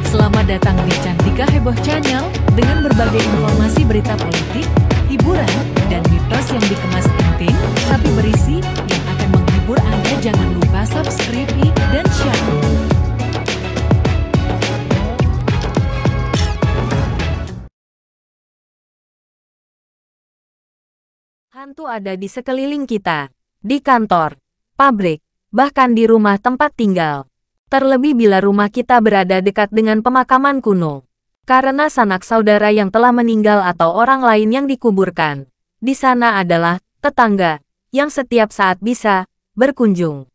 Selamat datang di Cantika Heboh Channel dengan berbagai informasi berita politik, hiburan, dan mitos yang dikemas penting, tapi berisi yang akan menghibur Anda. Jangan lupa subscribe dan share. Hantu ada di sekeliling kita, di kantor, pabrik, bahkan di rumah tempat tinggal. Terlebih bila rumah kita berada dekat dengan pemakaman kuno. Karena sanak saudara yang telah meninggal atau orang lain yang dikuburkan. Di sana adalah tetangga yang setiap saat bisa berkunjung.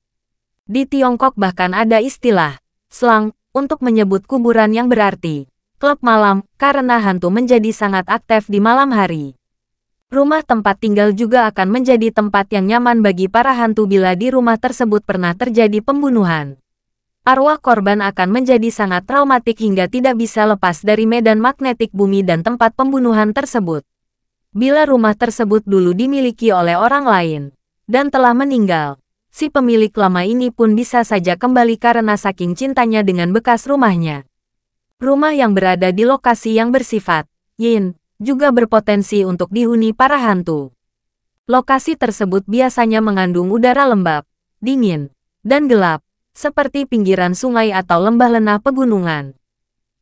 Di Tiongkok bahkan ada istilah slang untuk menyebut kuburan yang berarti klub malam karena hantu menjadi sangat aktif di malam hari. Rumah tempat tinggal juga akan menjadi tempat yang nyaman bagi para hantu bila di rumah tersebut pernah terjadi pembunuhan. Arwah korban akan menjadi sangat traumatik hingga tidak bisa lepas dari medan magnetik bumi dan tempat pembunuhan tersebut. Bila rumah tersebut dulu dimiliki oleh orang lain dan telah meninggal, si pemilik lama ini pun bisa saja kembali karena saking cintanya dengan bekas rumahnya. Rumah yang berada di lokasi yang bersifat yin juga berpotensi untuk dihuni para hantu. Lokasi tersebut biasanya mengandung udara lembab, dingin, dan gelap, seperti pinggiran sungai atau lembah lenah pegunungan.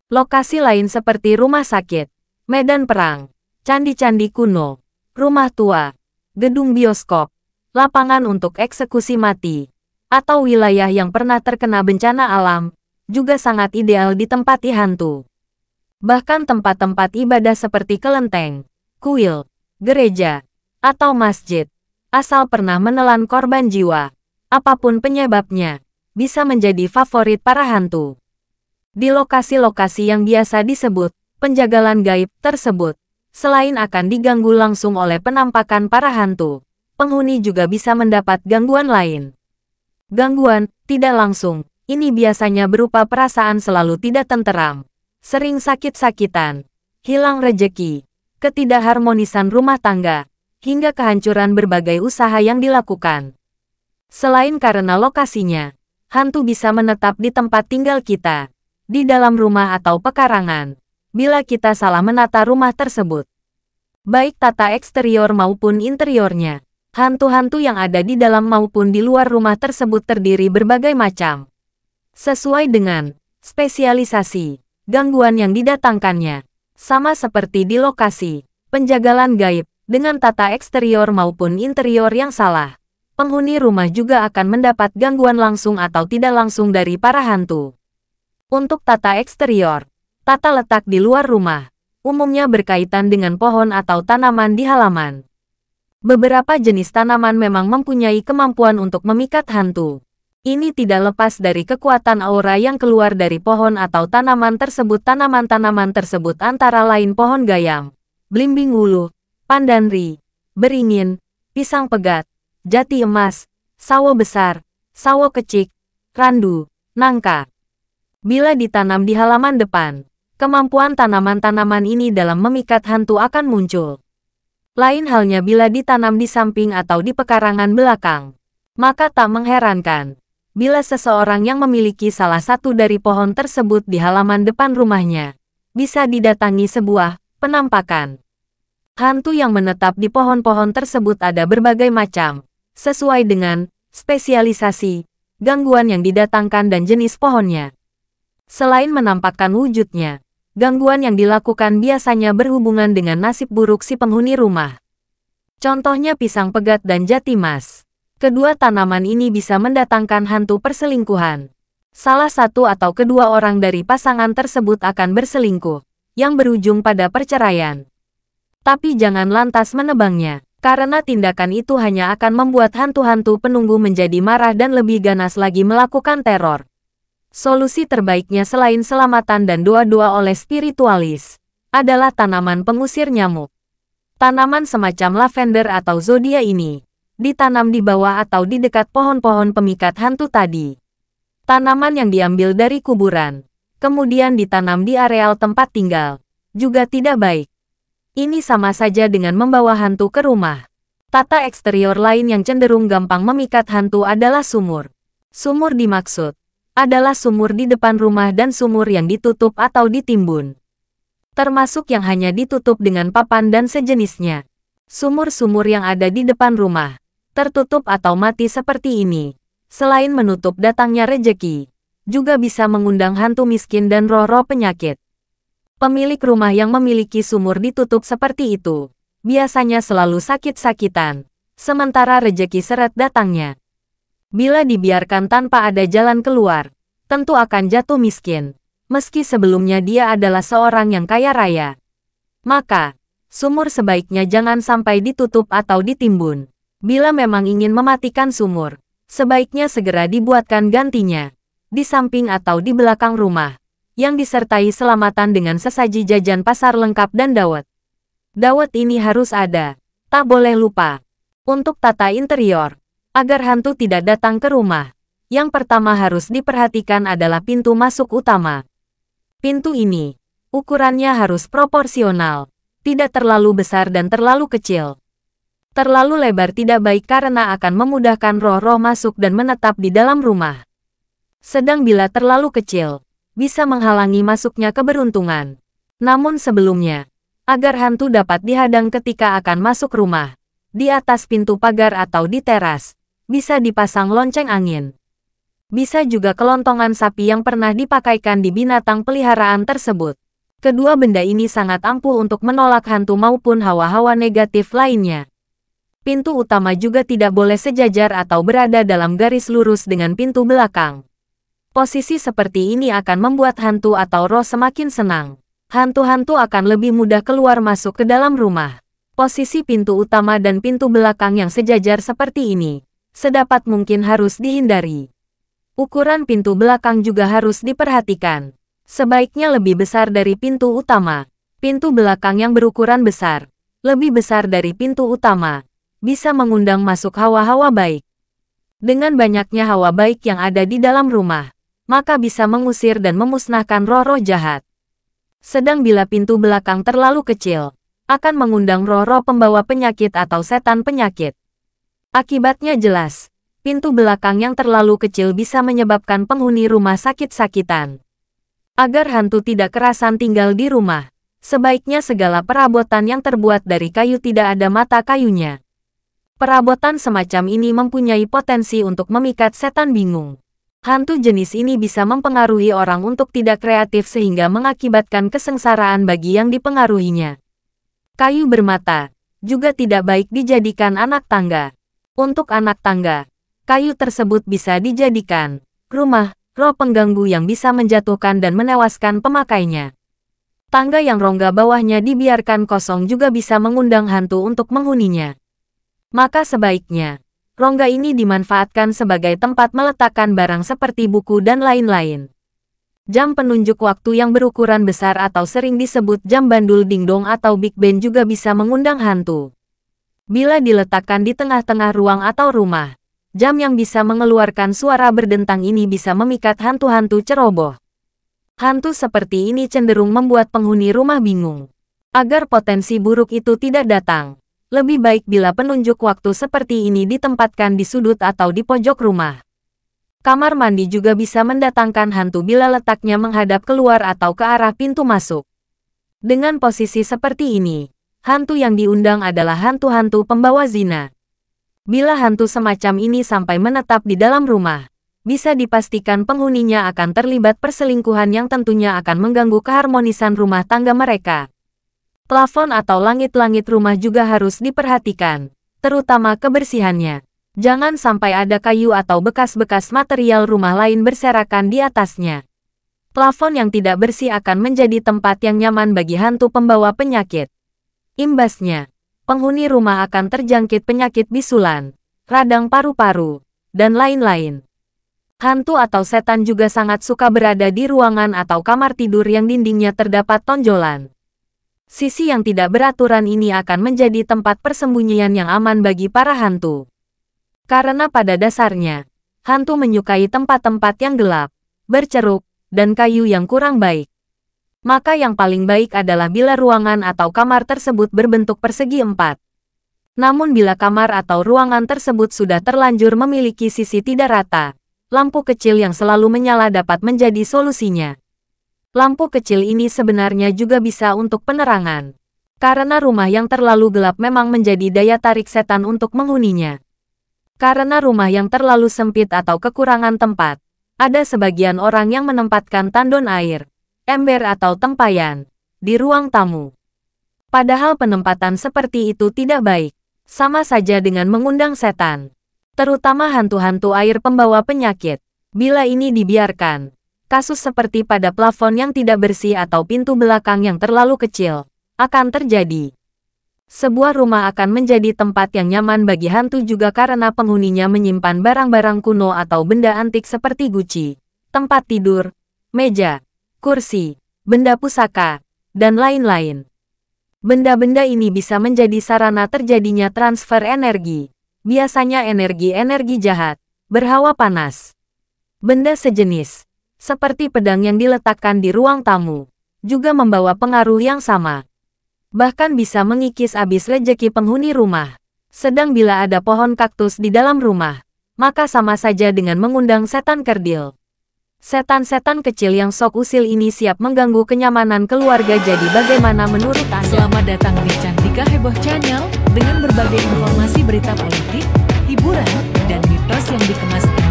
Lokasi lain seperti rumah sakit, medan perang, candi-candi kuno, rumah tua, gedung bioskop, lapangan untuk eksekusi mati, atau wilayah yang pernah terkena bencana alam, juga sangat ideal ditempati hantu. Bahkan tempat-tempat ibadah seperti kelenteng, kuil, gereja, atau masjid, asal pernah menelan korban jiwa, apapun penyebabnya, bisa menjadi favorit para hantu. Di lokasi-lokasi yang biasa disebut penjagalan gaib tersebut, selain akan diganggu langsung oleh penampakan para hantu, penghuni juga bisa mendapat gangguan lain. Gangguan tidak langsung, ini biasanya berupa perasaan selalu tidak tenteram, sering sakit-sakitan, hilang rejeki, ketidakharmonisan rumah tangga, hingga kehancuran berbagai usaha yang dilakukan. Selain karena lokasinya, hantu bisa menetap di tempat tinggal kita, di dalam rumah atau pekarangan, bila kita salah menata rumah tersebut. Baik tata eksterior maupun interiornya, hantu-hantu yang ada di dalam maupun di luar rumah tersebut terdiri berbagai macam. Sesuai dengan spesialisasi, gangguan yang didatangkannya, sama seperti di lokasi penjagalan gaib, dengan tata eksterior maupun interior yang salah. Penghuni rumah juga akan mendapat gangguan langsung atau tidak langsung dari para hantu. Untuk tata eksterior, tata letak di luar rumah, umumnya berkaitan dengan pohon atau tanaman di halaman. Beberapa jenis tanaman memang mempunyai kemampuan untuk memikat hantu. Ini tidak lepas dari kekuatan aura yang keluar dari pohon atau tanaman tersebut. Tanaman-tanaman tersebut antara lain pohon gayam, belimbing wuluh, pandanri, beringin, pisang pegat, jati emas, sawo besar, sawo kecik, randu, nangka. Bila ditanam di halaman depan, kemampuan tanaman-tanaman ini dalam memikat hantu akan muncul. Lain halnya bila ditanam di samping atau di pekarangan belakang. Maka tak mengherankan, bila seseorang yang memiliki salah satu dari pohon tersebut di halaman depan rumahnya, bisa didatangi sebuah penampakan. Hantu yang menetap di pohon-pohon tersebut ada berbagai macam, sesuai dengan spesialisasi, gangguan yang didatangkan dan jenis pohonnya. Selain menampakkan wujudnya, gangguan yang dilakukan biasanya berhubungan dengan nasib buruk si penghuni rumah. Contohnya pisang pegat dan jati mas. Kedua tanaman ini bisa mendatangkan hantu perselingkuhan. Salah satu atau kedua orang dari pasangan tersebut akan berselingkuh, yang berujung pada perceraian. Tapi jangan lantas menebangnya. Karena tindakan itu hanya akan membuat hantu-hantu penunggu menjadi marah dan lebih ganas lagi melakukan teror. Solusi terbaiknya selain selamatan dan doa-doa oleh spiritualis, adalah tanaman pengusir nyamuk. Tanaman semacam lavender atau zodia ini, ditanam di bawah atau di dekat pohon-pohon pemikat hantu tadi. Tanaman yang diambil dari kuburan, kemudian ditanam di areal tempat tinggal, juga tidak baik. Ini sama saja dengan membawa hantu ke rumah. Tata eksterior lain yang cenderung gampang memikat hantu adalah sumur. Sumur dimaksud adalah sumur di depan rumah dan sumur yang ditutup atau ditimbun. Termasuk yang hanya ditutup dengan papan dan sejenisnya. Sumur-sumur yang ada di depan rumah, tertutup atau mati seperti ini, selain menutup datangnya rejeki, juga bisa mengundang hantu miskin dan roh-roh penyakit. Pemilik rumah yang memiliki sumur ditutup seperti itu, biasanya selalu sakit-sakitan, sementara rejeki seret datangnya. Bila dibiarkan tanpa ada jalan keluar, tentu akan jatuh miskin, meski sebelumnya dia adalah seorang yang kaya raya. Maka, sumur sebaiknya jangan sampai ditutup atau ditimbun. Bila memang ingin mematikan sumur, sebaiknya segera dibuatkan gantinya, di samping atau di belakang rumah, yang disertai selamatan dengan sesaji jajan pasar lengkap dan dawet. Dawet ini harus ada, tak boleh lupa. Untuk tata interior, agar hantu tidak datang ke rumah, yang pertama harus diperhatikan adalah pintu masuk utama. Pintu ini, ukurannya harus proporsional, tidak terlalu besar dan terlalu kecil. Terlalu lebar tidak baik karena akan memudahkan roh-roh masuk dan menetap di dalam rumah. Sedang bila terlalu kecil, bisa menghalangi masuknya keberuntungan. Namun sebelumnya, agar hantu dapat dihadang ketika akan masuk rumah, di atas pintu pagar atau di teras, bisa dipasang lonceng angin. Bisa juga kelontongan sapi yang pernah dipakaikan di binatang peliharaan tersebut. Kedua benda ini sangat ampuh untuk menolak hantu maupun hawa-hawa negatif lainnya. Pintu utama juga tidak boleh sejajar atau berada dalam garis lurus dengan pintu belakang. Posisi seperti ini akan membuat hantu atau roh semakin senang. Hantu-hantu akan lebih mudah keluar masuk ke dalam rumah. Posisi pintu utama dan pintu belakang yang sejajar seperti ini, sedapat mungkin harus dihindari. Ukuran pintu belakang juga harus diperhatikan. Sebaiknya lebih besar dari pintu utama. Pintu belakang yang berukuran besar, lebih besar dari pintu utama, bisa mengundang masuk hawa-hawa baik. Dengan banyaknya hawa baik yang ada di dalam rumah, maka bisa mengusir dan memusnahkan roh-roh jahat. Sedang bila pintu belakang terlalu kecil, akan mengundang roh-roh pembawa penyakit atau setan penyakit. Akibatnya jelas, pintu belakang yang terlalu kecil bisa menyebabkan penghuni rumah sakit-sakitan. Agar hantu tidak kerasan tinggal di rumah, sebaiknya segala perabotan yang terbuat dari kayu tidak ada mata kayunya. Perabotan semacam ini mempunyai potensi untuk memikat setan bingung. Hantu jenis ini bisa mempengaruhi orang untuk tidak kreatif sehingga mengakibatkan kesengsaraan bagi yang dipengaruhinya. Kayu bermata juga tidak baik dijadikan anak tangga. Untuk anak tangga, kayu tersebut bisa dijadikan rumah, roh pengganggu yang bisa menjatuhkan dan menewaskan pemakainya. Tangga yang rongga bawahnya dibiarkan kosong juga bisa mengundang hantu untuk menghuninya. Maka sebaiknya, rongga ini dimanfaatkan sebagai tempat meletakkan barang seperti buku dan lain-lain. Jam penunjuk waktu yang berukuran besar atau sering disebut jam bandul dingdong atau Big Ben juga bisa mengundang hantu. Bila diletakkan di tengah-tengah ruang atau rumah, jam yang bisa mengeluarkan suara berdentang ini bisa memikat hantu-hantu ceroboh. Hantu seperti ini cenderung membuat penghuni rumah bingung. Agar potensi buruk itu tidak datang, lebih baik bila penunjuk waktu seperti ini ditempatkan di sudut atau di pojok rumah. Kamar mandi juga bisa mendatangkan hantu bila letaknya menghadap keluar atau ke arah pintu masuk. Dengan posisi seperti ini, hantu yang diundang adalah hantu-hantu pembawa zina. Bila hantu semacam ini sampai menetap di dalam rumah, bisa dipastikan penghuninya akan terlibat perselingkuhan yang tentunya akan mengganggu keharmonisan rumah tangga mereka. Plafon atau langit-langit rumah juga harus diperhatikan, terutama kebersihannya. Jangan sampai ada kayu atau bekas-bekas material rumah lain berserakan di atasnya. Plafon yang tidak bersih akan menjadi tempat yang nyaman bagi hantu pembawa penyakit. Imbasnya, penghuni rumah akan terjangkit penyakit bisulan, radang paru-paru, dan lain-lain. Hantu atau setan juga sangat suka berada di ruangan atau kamar tidur yang dindingnya terdapat tonjolan. Sisi yang tidak beraturan ini akan menjadi tempat persembunyian yang aman bagi para hantu. Karena pada dasarnya, hantu menyukai tempat-tempat yang gelap, berceruk, dan kayu yang kurang baik. Maka yang paling baik adalah bila ruangan atau kamar tersebut berbentuk persegi 4. Namun bila kamar atau ruangan tersebut sudah terlanjur memiliki sisi tidak rata, lampu kecil yang selalu menyala dapat menjadi solusinya. Lampu kecil ini sebenarnya juga bisa untuk penerangan. Karena rumah yang terlalu gelap memang menjadi daya tarik setan untuk menghuninya. Karena rumah yang terlalu sempit atau kekurangan tempat, ada sebagian orang yang menempatkan tandon air, ember atau tempayan di ruang tamu. Padahal penempatan seperti itu tidak baik, sama saja dengan mengundang setan. Terutama hantu-hantu air pembawa penyakit. Bila ini dibiarkan, kasus seperti pada plafon yang tidak bersih atau pintu belakang yang terlalu kecil akan terjadi. Sebuah rumah akan menjadi tempat yang nyaman bagi hantu juga karena penghuninya menyimpan barang-barang kuno atau benda antik seperti guci, tempat tidur, meja, kursi, benda pusaka, dan lain-lain. Benda-benda ini bisa menjadi sarana terjadinya transfer energi. Biasanya energi-energi jahat, berhawa panas. Benda sejenis, seperti pedang yang diletakkan di ruang tamu, juga membawa pengaruh yang sama. Bahkan bisa mengikis habis rejeki penghuni rumah. Sedang bila ada pohon kaktus di dalam rumah, maka sama saja dengan mengundang setan kerdil. Setan-setan kecil yang sok usil ini siap mengganggu kenyamanan keluarga. Jadi bagaimana menurut Anda? Selamat datang di Cantika Heboh Channel dengan berbagai informasi berita politik, hiburan, dan mitos yang dikemas